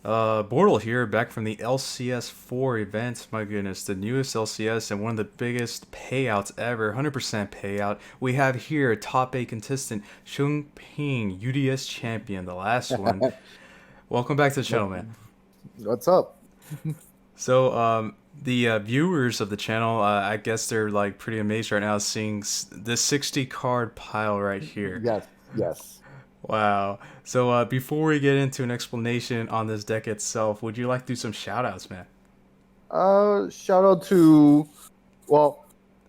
Bortle here, back from the LCS 4 event. My goodness, the newest LCS and one of the biggest payouts ever, 100% payout. We have here top 8 contestant Shunping, UDS champion, the last one. Welcome back to the What- channel, man. What's up? The viewers of the channel, I guess they're like pretty amazed right now seeing this 60 card pile right here. Yes, yes. Wow. Before we get into an explanation on this deck itself, would you like to do some shout outs, man? Shout out to well,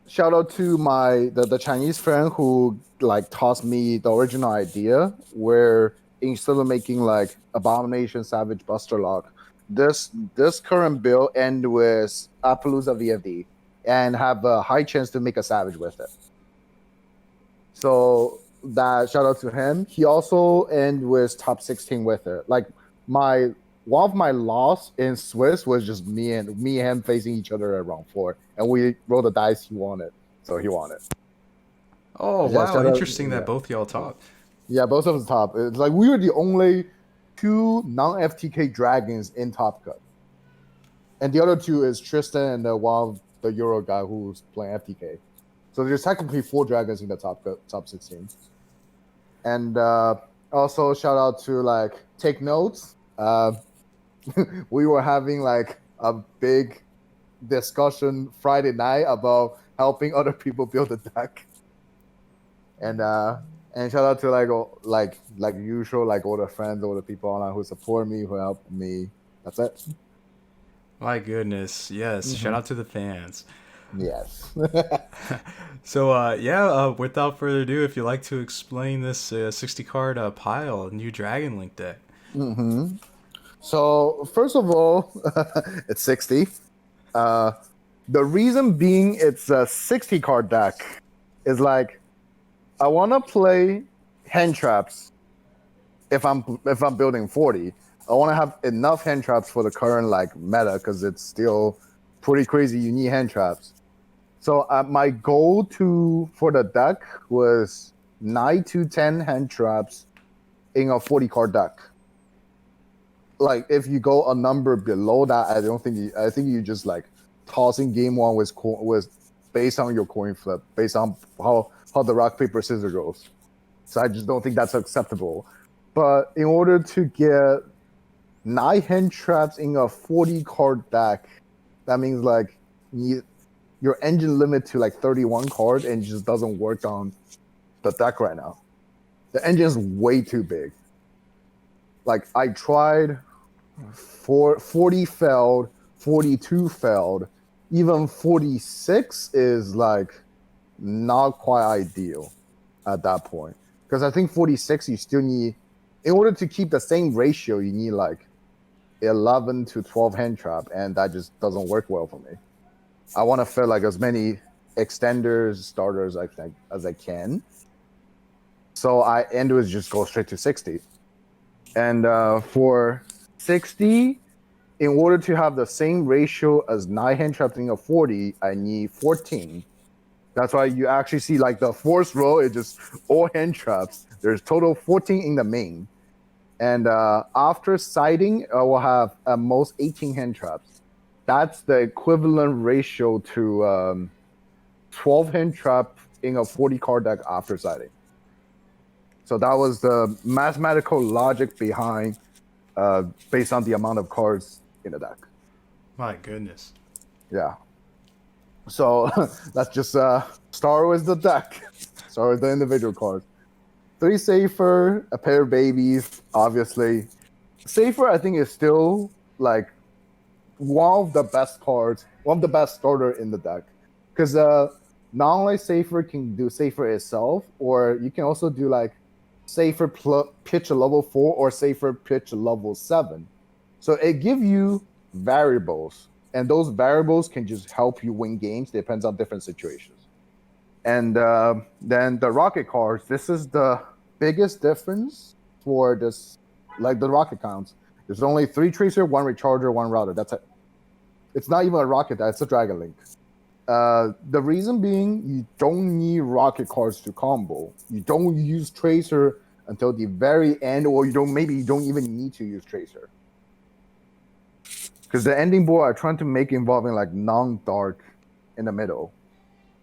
shout out to the Chinese friend who like tossed me the original idea where instead of making like Abomination Savage Buster Lock, this current build end with Appaloosa VFD and have a high chance to make a Savage with it. So that shout out to him. He also end with top 16 with it. Like my one of my loss in Swiss was just me and him facing each other at round 4, and we rolled the dice. He won it, so he won it. Oh, Yeah, wow. shout out. Interesting that both y'all talked. Yeah, both of us top. It's like we were the only two non-FTK dragons in Top Cut, and the other two is Tristan and one of the Euro guy who's playing FTK. So there's technically 4 dragons in the top 16. And also shout out to like take notes. We were having like a big discussion Friday night about helping other people build a deck. And shout out to like usual, like all the friends, all the people online who support me, who help me. That's it. My goodness. Yes. Shout Mm-hmm. out to the fans. Yes. Without further ado, if you'd like to explain this 60 card pile, new Dragon Link deck. Mm-hmm. So first of all, it's 60. Uh, the reason being it's a 60 card deck is like I want to play hand traps if I'm building 40. I want to have enough hand traps for the current like meta because it's still pretty crazy. You need hand traps. So my goal for the deck was 9 to 10 hand traps in a 40 card deck. Like if you go a number below that, I think you just like tossing game one with based on your coin flip, based on how the rock paper scissors goes. So I just don't think that's acceptable. But in order to get 9 hand traps in a 40 card deck, that means like your engine limit to like 31 cards and it just doesn't work on the deck right now. The engine is way too big. Like I tried 40 failed, 42 failed, even 46 is like not quite ideal at that point. Because I think 46 you still need, in order to keep the same ratio, you need like 11 to 12 hand trap, and that just doesn't work well for me. I want to fill like as many extenders, starters as I can. So I end with just go straight to 60. And for 60, in order to have the same ratio as 9 hand traps in a 40, I need 14. That's why you actually see like the fourth row is just all hand traps. There's total 14 in the main. And after siding, I will have at most 18 hand traps. That's the equivalent ratio to 12 hand trap in a 40 card deck after siding. So that was the mathematical logic behind, based on the amount of cards in the deck. My goodness. Yeah. So let's just start with the deck. Start with the individual cards. 3 Safer, a pair of babies, obviously. Safer, I think, is still like one of the best cards, one of the best starter in the deck. Because not only Safer can do Safer itself, or you can also do like Safer pitch a level 4 or Safer pitch a level 7. So it gives you variables, and those variables can just help you win games. Depends on different situations. And then the rocket cards. This is the biggest difference for this, like the rocket counts. There's only 3 tracer, 1 recharger, 1 router. That's it. It's not even a rocket. It's a dragon link. The reason being, you don't need rocket cards to combo. You don't use tracer until the very end, or maybe you don't even need to use tracer. Because the ending board are trying to make involving like non-dark in the middle.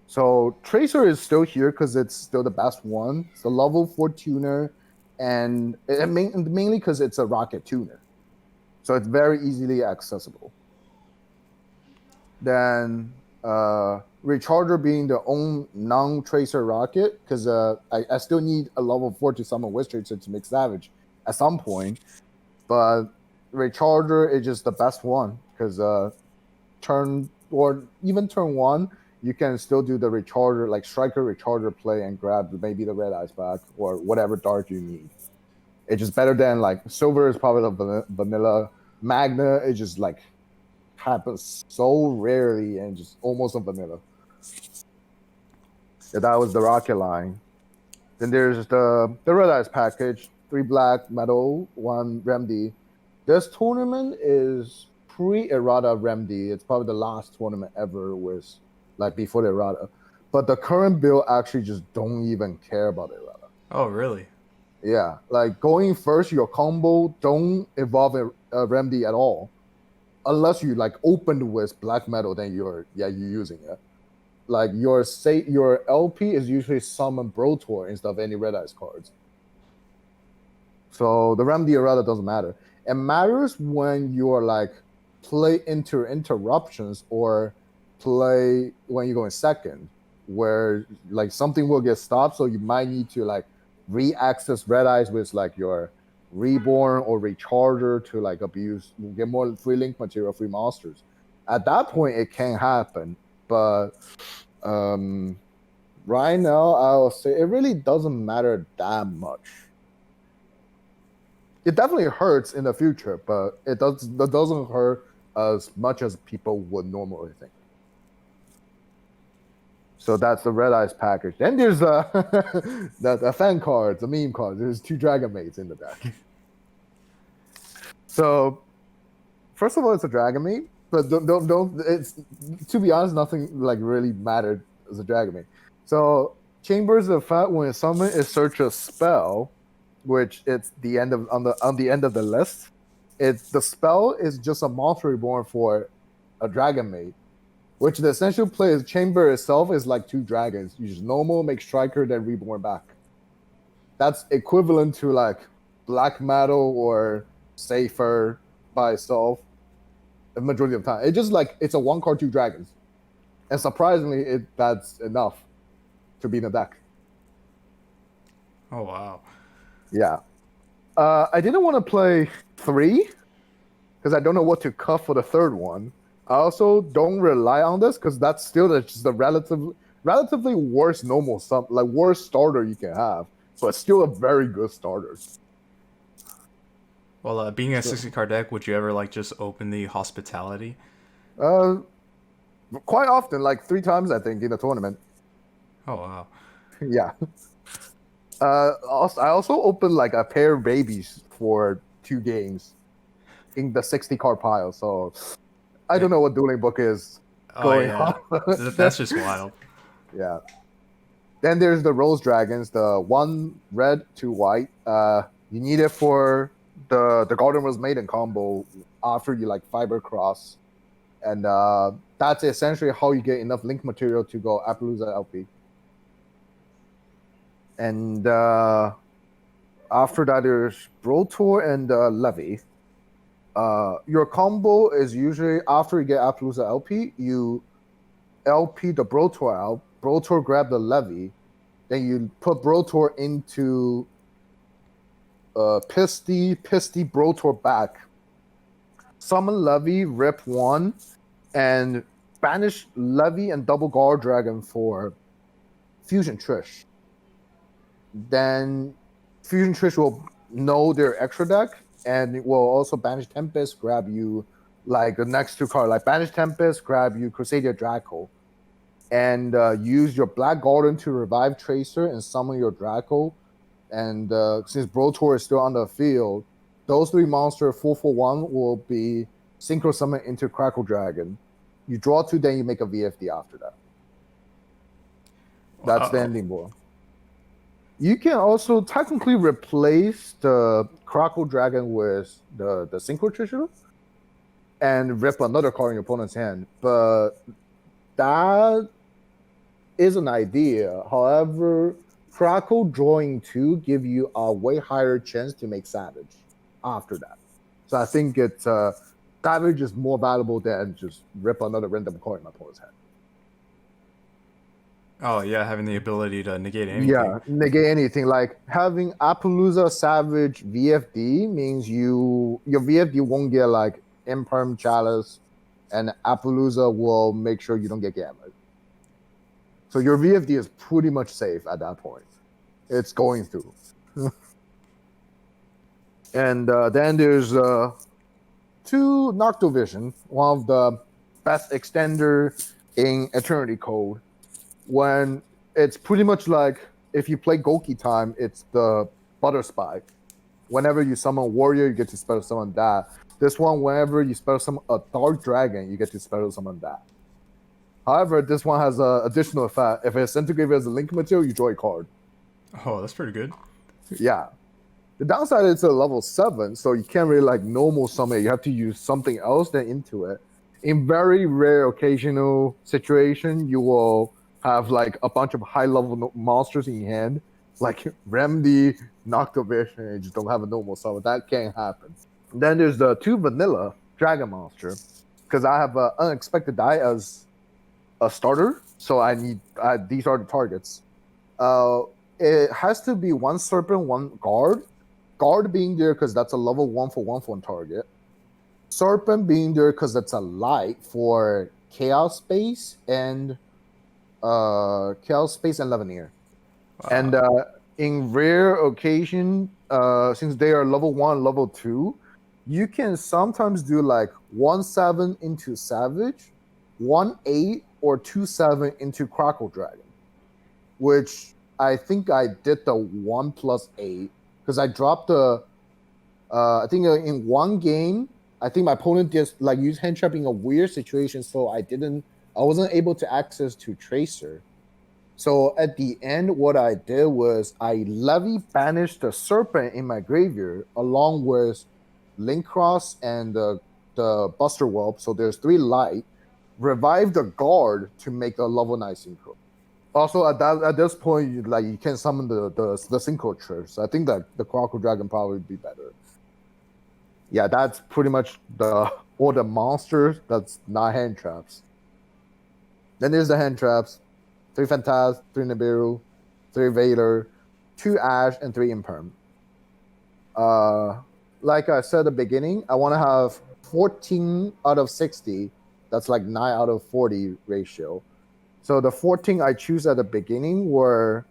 So Tracer is still here because it's still the best one. It's the level 4 tuner, and mainly because it's a rocket tuner. So it's very easily accessible. Then Recharger being the own non-Tracer rocket, because I still need a level 4 to summon Wish Tracer to make Savage at some point. But Recharger is just the best one, because turn 1, you can still do the Recharger, like Striker Recharger play and grab maybe the Red Eyes back or whatever dark you need. It's just better than like Silver is probably the vanilla. Magna is just like happens so rarely and just almost a vanilla. Yeah, that was the Rocket line. Then there's the Red Eyes package, 3 black metal, 1 remedy. This tournament is pre-errata remedy. It's probably the last tournament ever with like before the errata. But the current build actually just don't even care about errata. Oh, really? Yeah, like going first, your combo don't involve a remedy at all, unless you like opened with black metal. Then you're using it. Like your LP is usually summon Brotor instead of any Red Eyes cards. So the remedy errata doesn't matter. It matters when you're like play interruptions or play when you go in second, where like something will get stopped, so you might need to like re-access Red Eyes with like your Reborn or Recharger to like get more free link material, free monsters. At that point, it can happen, but right now, I'll say it really doesn't matter that much. It definitely hurts in the future, but it doesn't hurt as much as people would normally think. So that's the Red Eyes package. Then there's the fan cards, the meme cards. There's 2 Dragon Mates in the deck. So first of all, it's a Dragon Mate, but don't. It's, to be honest, nothing like really mattered as a Dragon Mate. So Chambers of Fat, when it's summoned, is search a spell, which it's the end of on the end of the list. The spell is just a monster reborn for a Dragon Mate, which the essential play is Chamber itself is like 2 dragons. You just normal, make Striker, then reborn back. That's equivalent to like Black Metal or Safer by itself. The majority of the time, it's just like it's a 1 card 2 dragons, and surprisingly, that's enough to be in the deck. Oh, wow. Yeah. I didn't want to play 3 because I don't know what to cut for the 3rd one. I also don't rely on this because that's still just the relatively worst worst starter you can have, but still a very good starter. Well, being a 60 card deck, would you ever like just open the hospitality? Quite often, like 3 times I think in the tournament. Oh, wow. Yeah. I also opened like a pair of babies for 2 games in the 60 card pile. So I don't know what Dueling Book is going on. That's just wild. Yeah. Then there's the Rose Dragons, the 1 red, 2 white. You need it for the Garden Rose Maiden combo after you like Fiber Cross. And that's essentially how you get enough link material to go Appaloosa LP. And after that, there's Brotor and Levy. Your combo is usually after you get Appaloosa LP, you LP the Brotor out. Brotor grab the Levy, then you put Brotor into Pisty Brotor back. Summon Levy, rip 1, and banish Levy and double Guard Dragon for Fusion Trish. Then Fusion Trish will know their extra deck, and it will also banish Tempest, grab you like the next 2 cards, like banish Tempest, grab you Crusader Draco, and use your Black Garden to revive Tracer and summon your Draco. And since Brotor is still on the field, those 3 monsters 4/1 will be synchro summon into Crackle Dragon. You draw 2, then you make a VFD after that. That's the ending board. You can also technically replace the Crackle Dragon with the Synchro Trishula. and rip another card in your opponent's hand. But that is an idea. However, Crackle drawing 2 give you a way higher chance to make Savage after that. So I think it's Savage is more valuable than just rip another random card in my opponent's hand. Oh yeah, having the ability to negate anything. Yeah, negate anything. Like having Appaloosa Savage VFD means your VFD won't get like Imperm Chalice, and Appaloosa will make sure you don't get gamma. So your VFD is pretty much safe at that point. It's going through. And then there's 2 Noctovision, one of the best extender in Eternity Code. When it's pretty much like if you play Goki time, it's the Butter Spike. Whenever you summon Warrior, you get to special summon that. This one, whenever you special summon a Dark Dragon, you get to special summon that. However, this one has an additional effect. If it's integrated as a link material, you draw a card. Oh, that's pretty good. Yeah. The downside is it's a level 7, so you can't really like normal summon it. You have to use something else then into it. In very rare occasional situation, you will have like a bunch of high level monsters in your hand, like Remedy, Noctovision, and you just don't have a normal summon. That can't happen. Then there's the 2 vanilla Dragon Monster, because I have an unexpected die as a starter, so I need these are the targets. It has to be 1 Serpent, 1 Guard. Guard being there because that's a level 1 for 1 target. Serpent being there because that's a light for Chaos Space and Leveneer. Wow. And in rare occasion, since they are level 1, level 2, you can sometimes do like 1/7 into Savage, 1/8 or 2/7 into Crackle Dragon, which I think I did the 1+8 because I dropped the. I think in one game, I think my opponent just like used hand trap in a weird situation, so I wasn't able to access to Tracer. So at the end, what I did was I levy banished the Serpent in my graveyard along with Link Cross and the Buster Whelp. So there's 3 light. Revive the Guard to make a level 9 synchro. Also, at this point, you can summon the synchro church. So I think that the Crackle Dragon probably would be better. Yeah, that's pretty much all the monsters that's not hand traps. Then there's the hand traps. 3 Phantaz, 3 Nibiru, 3 Vader, 2 Ash, and 3 Imperm. Like I said at the beginning, I want to have 14 out of 60. That's like 9 out of 40 ratio. So the 14 I choose at the beginning were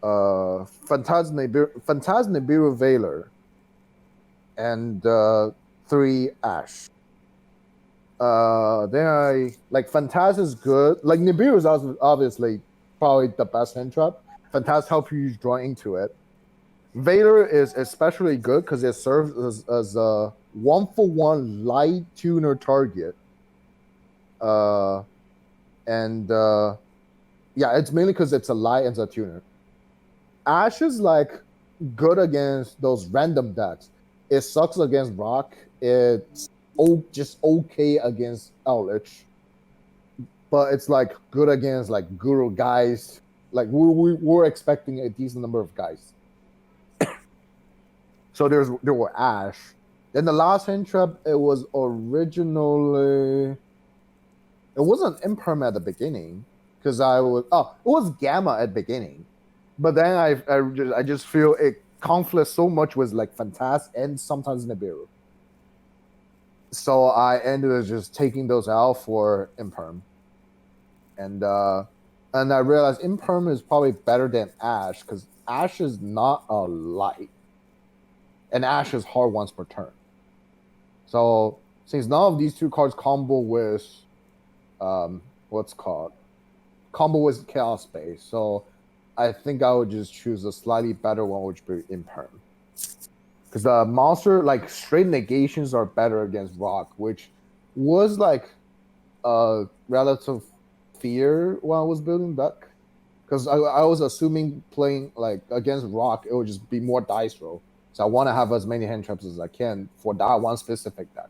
Phantaz Nibiru Valor and 3 Ash. Then I like Phantaz is good. Like Nibiru is obviously probably the best hand trap. Phantaz helps you draw into it. Vader is especially good because it serves as a 1-for-1 light tuner target. Yeah, it's mainly because it's a light and a tuner. Ash is like good against those random decks. It sucks against Rock. It's just okay against Eldritch, but it's like good against like Guru guys. Like we're expecting a decent number of guys. So there were Ash. Then the last hand trap, it was originally. It wasn't Imperm at the beginning because it was Gamma at the beginning, but then I just feel it conflicts so much with like Phantaz and sometimes Nibiru. So I ended up just taking those out for Imperm, and I realized Imperm is probably better than Ash because Ash is not a light, and Ash is hard once per turn. So since none of these 2 cards combo with combo with Chaos Space, so I think I would just choose a slightly better one, which would be Imperm. Because the monster, like straight negations are better against Rock, which was like a relative fear when I was building deck. Because I was assuming playing like against Rock, it would just be more dice roll. So I want to have as many hand traps as I can for that one specific deck.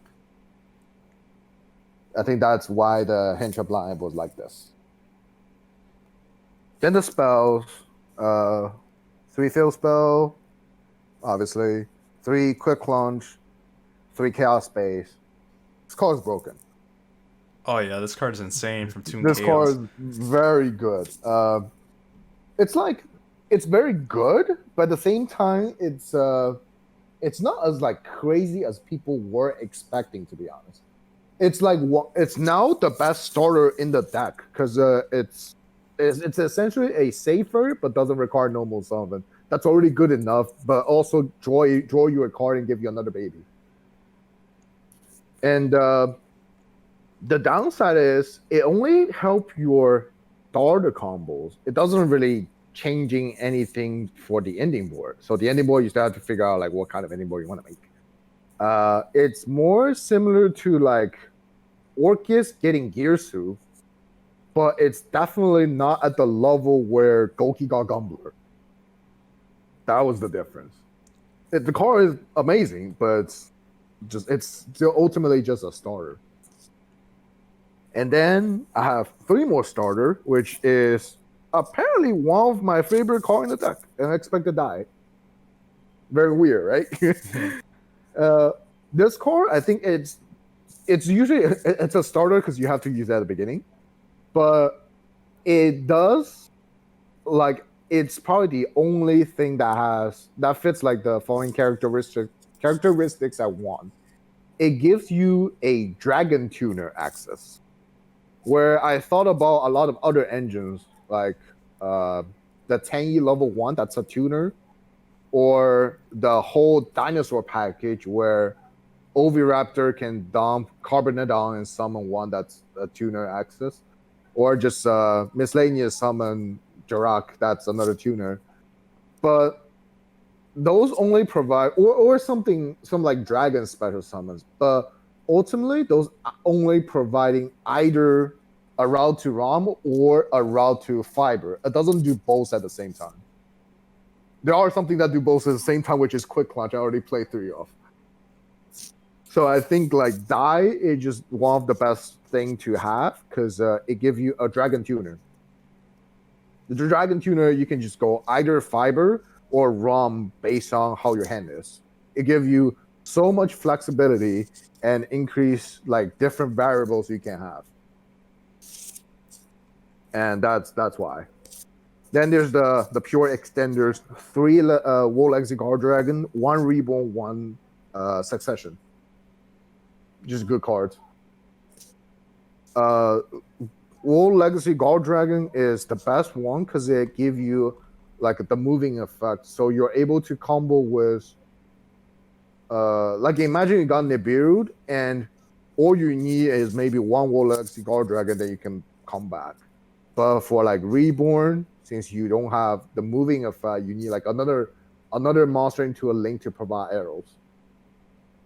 I think that's why the Henchop lineup was like this. Then the spells, uh, 3 field spell, obviously, 3 quick launch, 3 chaos space. This card is broken. Oh yeah, this card is insane from Toon This card Chaos. is very good. It's like it's very good, but at the same time, it's not as like crazy as people were expecting. To be honest, it's like it's now the best starter in the deck because it's essentially a safer but doesn't require normal summon. That's already good enough, but also draw you a card and give you another baby. And the downside is it only help your starter combos. It doesn't really changing anything for the ending board. So the ending board, you still have to figure out like what kind of ending board you want to make. It's more similar to like Orcus getting Gearsu, but it's definitely not at the level where Goki got Gumbler. That was the difference. The car is amazing, but it's still ultimately just a starter. And then I have 3 more starter, which is apparently one of my favorite car in the deck, and I expect to die. Very weird, right? This car, I think it's usually it's a starter because you have to use that at the beginning, but it does like it's probably the only thing that fits like the following characteristics I want. It gives you a Dragon Tuner access, where I thought about a lot of other engines, like the Tangy level 1, that's a tuner, or the whole dinosaur package where Oviraptor can dump Carbonodon and summon one that's a tuner access, or just miscellaneous summon Jarak, that's another tuner. But those only provide, or something, some like dragon special summons, but ultimately those only providing either a route to ROM or a route to fiber. It doesn't do both at the same time. There are something that do both at the same time, which is quick launch. I already played 3 of. So I think like die is just one of the best thing to have because it gives you a dragon tuner. The dragon tuner, you can just go either fiber or ROM based on how your hand is. It gives you so much flexibility and increase like different variables you can have. And that's why. Then there's the pure extenders, 3 War Legacy Guard Dragon, 1 Reborn, 1 Succession. Just good cards. War Legacy Guard Dragon is the best one because it gives you like the moving effect. So you're able to combo with like imagine you got Nibiru and all you need is maybe 1 War Legacy Guard Dragon that you can combat. But for like Reborn, since you don't have the moving effect, you need like another monster into a link to provide arrows.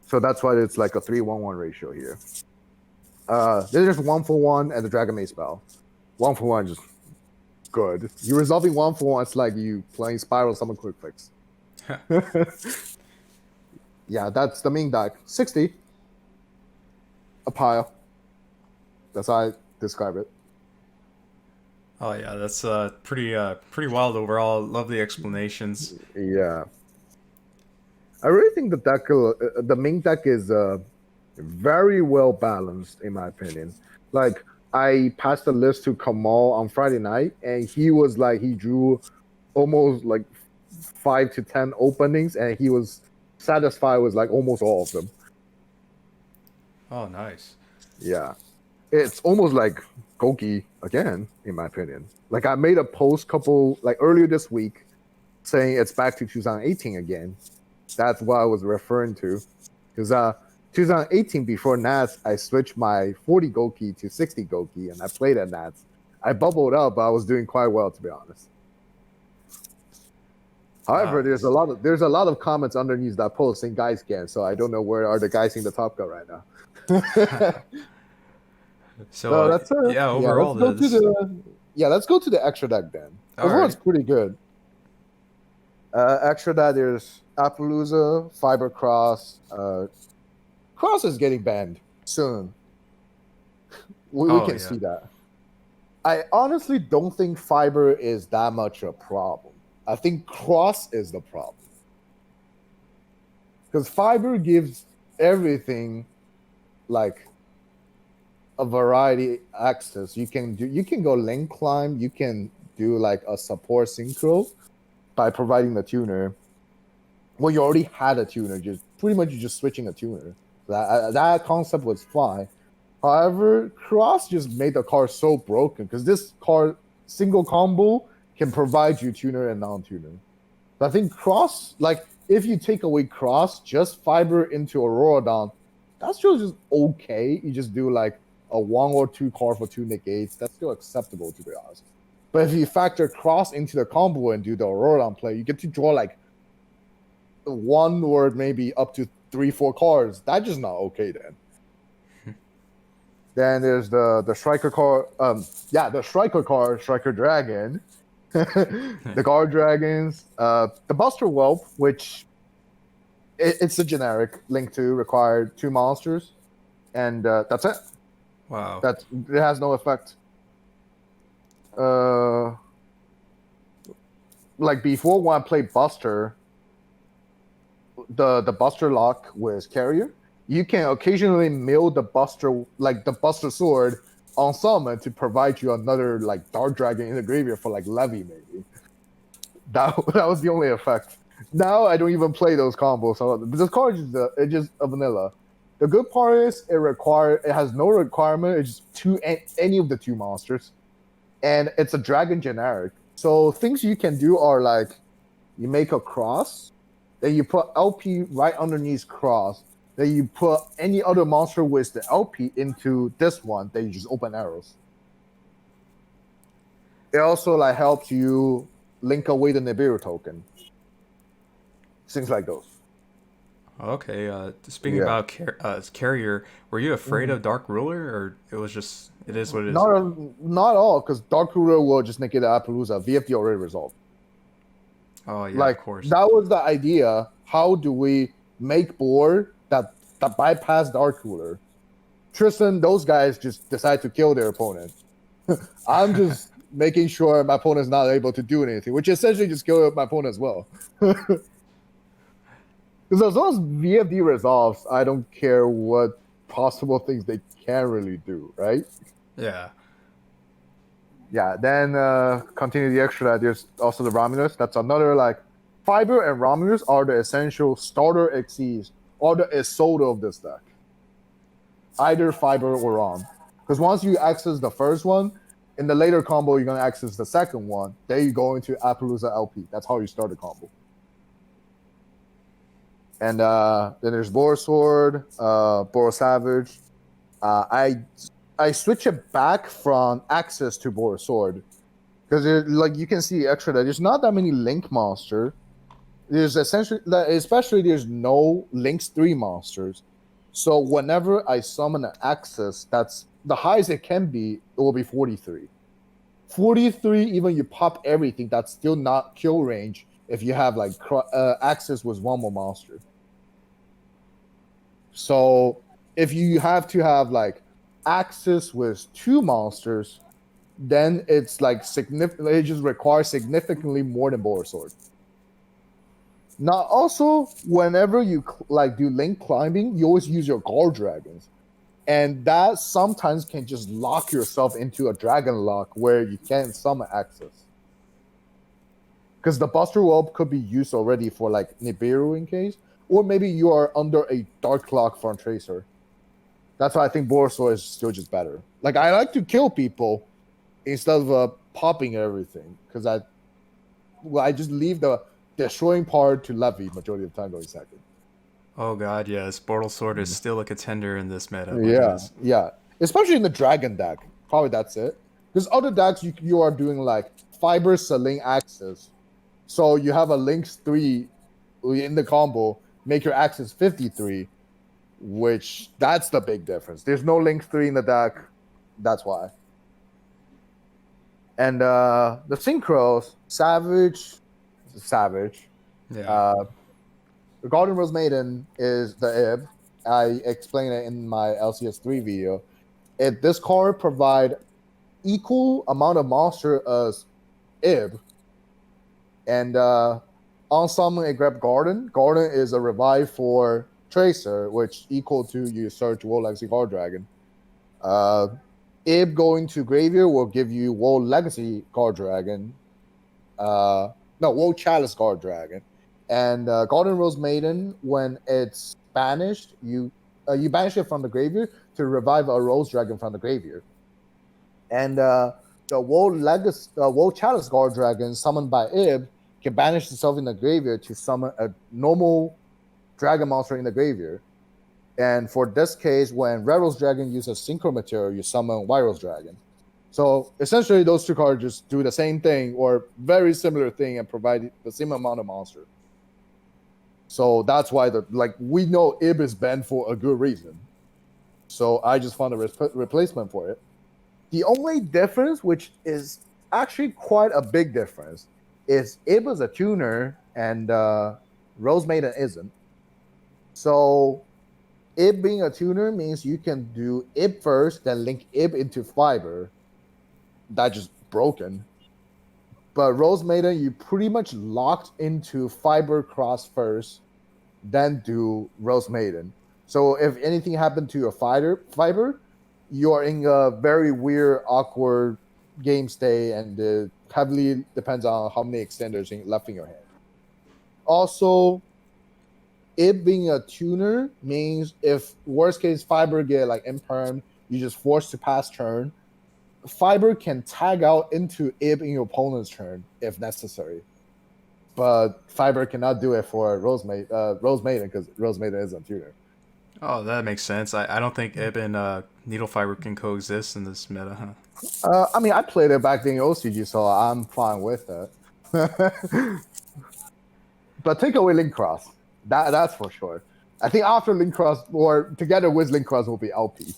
So that's why it's like a 3-1-1 ratio here. There's just 1-for-1 and the Dragon Maid spell. 1-for-1 just good. You're resolving 1-for-1, it's like you playing Spiral Summon Quick Fix. Yeah, that's the main deck. 60. A pile. That's how I describe it. Oh yeah, that's pretty wild overall. Love the explanations. Yeah. I really think the main deck is very well balanced, in my opinion. Like, I passed the list to Kamal on Friday night, and he was like, he drew almost like 5 to 10 openings, and he was satisfied with like almost all of them. Oh, nice. Yeah. It's almost like Goki again, in my opinion. Like, I made a post like earlier this week saying it's back to 2018 again. That's what I was referring to. Because 2018, before Nats, I switched my 40 Goki to 60 Goki, and I played at Nats. I bubbled up, but I was doing quite well, to be honest. However, Nice. there's a lot of comments underneath that post saying guys can, so I don't know where are the guys in the top cut right now. So That's yeah, overall, let's go to the extra deck then. Overall, it's pretty good. Extra deck, there's Appaloosa, Fiber Cross. Cross is getting banned soon. We Oh can yeah. see that. I honestly don't think fiber is that much a problem. I think cross is the problem because fiber gives everything like a variety access. You can go link climb, you can do like a support synchro by providing the tuner. Well, you already had a tuner, just pretty much you're just switching a tuner. That concept was fine. However, cross just made the card so broken because this card single combo can provide you tuner and non-tuner. So I think cross, like if you take away cross, just fiber into Aurora down, that's still just okay. You just do like a 1 or 2 card for 2 negates. That's still acceptable to be honest. But if you factor cross into the combo and do the Aurora down play, you get to draw like 1 or maybe up to 3, 4 cards. That's just not okay then. Then there's the striker card. The striker card, striker dragon, the guard dragons, the Buster Whelp, which it's a generic link to require 2 monsters, and that's it. Wow. That it has no effect. Uh, like before when I played Buster, the Buster lock with carrier, you can occasionally mill the Buster like the Buster sword on summon to provide you another like Dark Dragon in the graveyard for like Levy maybe. That was the only effect. Now I don't even play those combos. So this card is it's just a vanilla. The good part is it has no requirement. It's just any of the 2 monsters, and it's a dragon generic. So things you can do are like you make a cross, then you put LP right underneath cross, then you put any other monster with the LP into this one, then you just open arrows. It also like helps you link away the Nibiru token. Things like those. Okay. Speaking Yeah. about carrier, were you afraid Mhm. of Dark Ruler, or it was just it is what it is? Not all, because Dark Ruler will just negate the Appaloosa. VFD already resolved. Oh yeah, of Like course. that was the idea. How do we make board that bypass Dark Ruler? Tristan, those guys just decide to kill their opponent. I'm just making sure my opponent's not able to do anything, which essentially just kill my opponent as well. Because as long as VFD resolves, I don't care what possible things they can really do, right? Yeah. Yeah, then continue the extra. There's also the Romulus. That's another like Fiber and Romulus are the essential starter XCs or the Isoda of this deck. Either Fiber or Rom. Because once you access the first one, in the later combo, you're going to access the second one. Then you go into Appaloosa LP. That's how you start the combo. And then there's Boar Sword, Boar Savage. I switch it back from Access to Boar Sword because like you can see extra that there's not that many Link monsters. There's essentially, especially there's no Links 3 monsters. So whenever I summon an Access, that's the highest it can be. It will be 43. 43, even you pop everything, that's still not kill range if you have like Access with 1 more monster. So if you have to have like Access with 2 monsters, then it's like significant. It just requires significantly more than Boar Sword. Now, also, whenever you like do link climbing, you always use your guard dragons, and that sometimes can just lock yourself into a dragon lock where you can't summon Access. Because the Buster Whelp could be used already for like Nibiru in case, or maybe you are under a Dark Lock from Tracer. That's why I think Boar Sword is still just better. Like I like to kill people instead of popping everything because I just leave the destroying part to Levy majority of the time going second. Oh god, yes. Bortle Sword is still a contender in this meta. My Yeah, goodness. yeah. Especially in the Dragon deck. Probably that's it. Because other decks you are doing like Fiber Saling Access. So you have a Lynx 3 in the combo, make your Access 53, which that's the big difference. There's no Lynx 3 in the deck. That's why. And the Synchros, Savage. Yeah. Uh, the Golden Rose Maiden is the IB. I explained it in my LCS 3 video. This card provide equal amount of monster as Ib, and on summon a grab Garden. Garden is a revive for Tracer, which equal to you search World Legacy Guard Dragon. Ib going to Graveyard will give you World Legacy Guard Dragon. No, World Chalice Guard Dragon. And Golden Rose Maiden, when it's banished, you banish it from the graveyard to revive a Rose Dragon from the graveyard. And the World Chalice Guard Dragon summoned by Ib can banish itself in the graveyard to summon a normal dragon monster in the graveyard. And for this case, when Red Rose Dragon uses Synchro Material, you summon White Rose Dragon. So essentially, those two cards just do the same thing or very similar thing and provide the same amount of monster. So that's why we know Ib is banned for a good reason. So I just found a replacement for it. The only difference, which is actually quite a big difference, is Ib is a tuner and Rose Maiden isn't. So Ib being a tuner means you can do Ib first, then link Ib into Fiber. That just broken. But Rose Maiden, you pretty much locked into Fiber Cross first, then do Rose Maiden. So if anything happened to your Fiber, you are in a very weird, awkward game state, and it heavily depends on how many extenders left in your hand. Also, it being a tuner means if worst case Fiber get like imperm, you just forced to pass turn. Fiber can tag out into Ib in your opponent's turn if necessary, but Fiber cannot do it for Rose Maiden because Rose Maiden isn't a tuner. Oh, that makes sense. I don't think Ib and Needle Fiber can coexist in this meta, huh? I mean, I played it back in OCG, so I'm fine with it. But take away Link Cross. That's for sure. I think after Link Cross, or together with Link Cross, will be LP.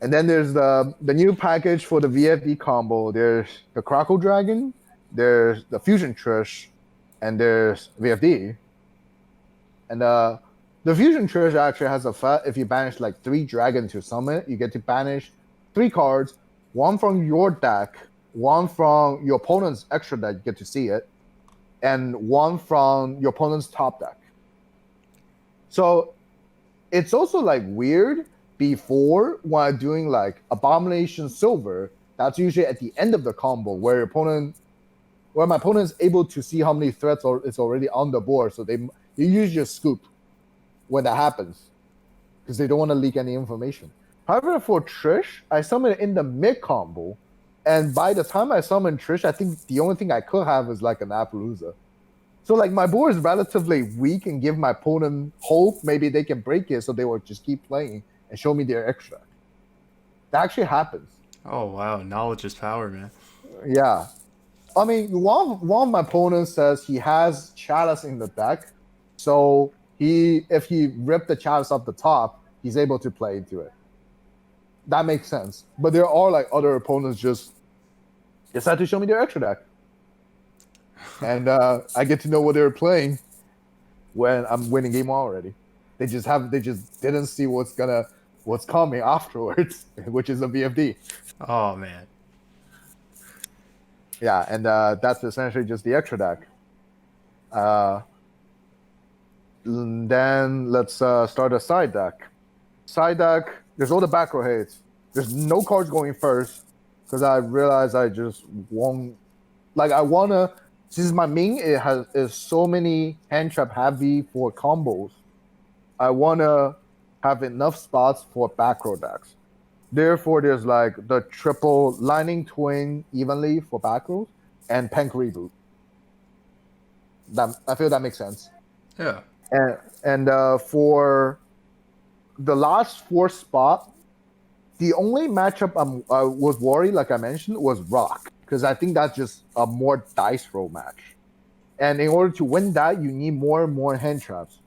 And then there's the new package for the VFD combo. There's the Crackle Dragon, there's the Fusion Trish, and there's VFD. And the Fusion Trish actually has a effect. If you banish like 3 dragons to summon it, you get to banish 3 cards, 1 from your deck, 1 from your opponent's extra deck, you get to see it, and 1 from your opponent's top deck. So it's also like weird before when doing like Abomination Silver, that's usually at the end of the combo where my opponent is able to see how many threats is already on the board, so they usually just scoop when that happens because they don't want to leak any information. However, for Trish, I summon it in the mid combo, and by the time I summon Trish, I think the only thing I could have is like an Appaloosa. So like my board is relatively weak and give my opponent hope maybe they can break it, so they will just keep playing and show me their extra. That actually happens. Oh wow, knowledge is power, man. Yeah. I mean, one of my opponents says he has Chalice in the deck, so if he ripped the Chalice off the top, he's able to play into it. That makes sense. But there are like other opponents just decide to show me their extra deck. And I get to know what they're playing when I'm winning game 1 already. They just didn't see what's coming afterwards, which is a VFD. Oh man. Yeah, and that's essentially just the extra deck. Then let's start a side deck. Side deck, there's all the back row hits. There's no cards going first because I realize I just won't. Like I wanna, since my Ming is so many hand trap heavy for combos, I wanna have enough spots for back row decks. Therefore, there's like the triple Lightning Twin evenly for back rows and Pank Reboot. I feel that makes sense. Yeah. And for the last 4 spot, the only matchup I was worried, like I mentioned, was Rock, because I think that's just a more dice roll match. And in order to win that, you need more and more hand traps.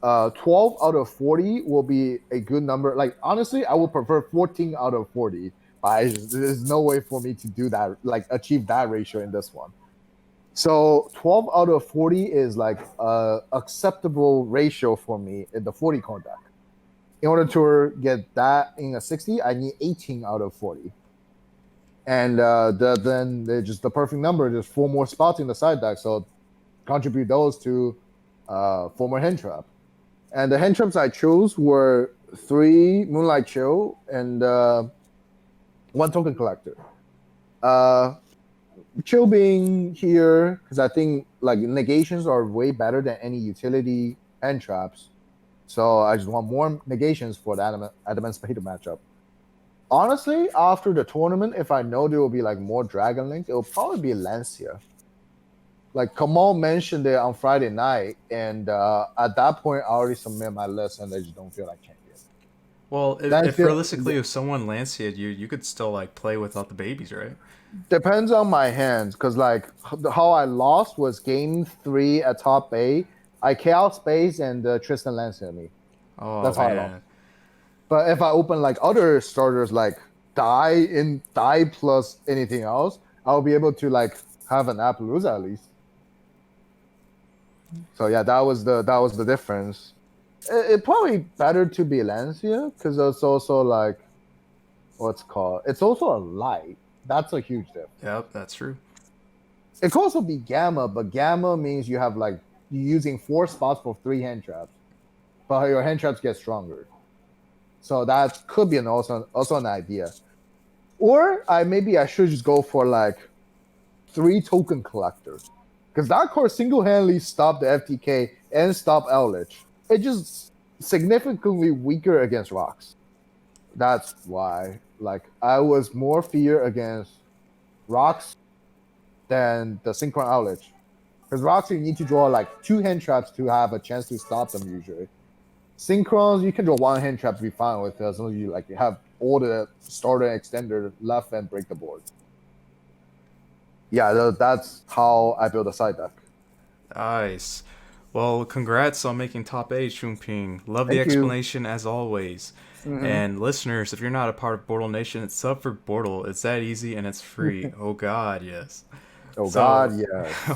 12 out of 40 will be a good number. Like, honestly, I would prefer 14 out of 40, but there's no way for me to do that, like achieve that ratio in this one. So 12 out of 40 is like a acceptable ratio for me in the 40 card deck. In order to get that in a 60, I need 18 out of 40. And then they're just the perfect number. There's 4 more spots in the side deck, so contribute those to 4 more hand trap. And the hand traps I chose were 3 Moonlight Chill and 1 Token Collector. Uh, Chill being here because I think like negations are way better than any utility hand traps. So I just want more negations for the Adamant Spader matchup. Honestly, after the tournament, if I know there will be like more Dragon Link, it will probably be Lancia. Like Kamal mentioned it on Friday night, and at that point, I already submitted my list, and I just don't feel like changing it. Well, if Lancia realistically, if someone lanciated you, you could still like play without the babies, right? depends on my hands, because like how I lost was game 3 at top A. I Chaos Space and Tristan Lancia me. Oh That's how I lost. man. But if I open like other starters like die plus anything else, I'll be able to like have an Appaloosa at least. So yeah, that was the difference. It probably better to be Lancia because it's also like what's called. It's also a light. That's a huge difference. Yep, that's true. It could also be Gamma, but Gamma means you have like you're using 4 spots for 3 hand traps, but your hand traps get stronger. So that could be also an idea. Or maybe I should just go for like 3 Token Collectors. Because that card single-handedly stopped the FTK and stopped Eldritch. It's just significantly weaker against rocks. That's why. Like I was more fear against rocks than the Synchron Eldritch. Because rocks you need to draw like 2 hand traps to have a chance to stop them usually. Synchrons, you can draw 1 hand trap to be fine with it as long as you like have all the starter and extender left and break the board. Yeah, that's how I build a side deck. Nice. Well, congrats on making top 8, Shunping. Love the Thank you. explanation as always. Mm-hmm. And listeners, if you're not a part of Bortle Nation, it's sub for Bortle. It's that easy and it's free. Oh God, yes. Oh So, God, yes.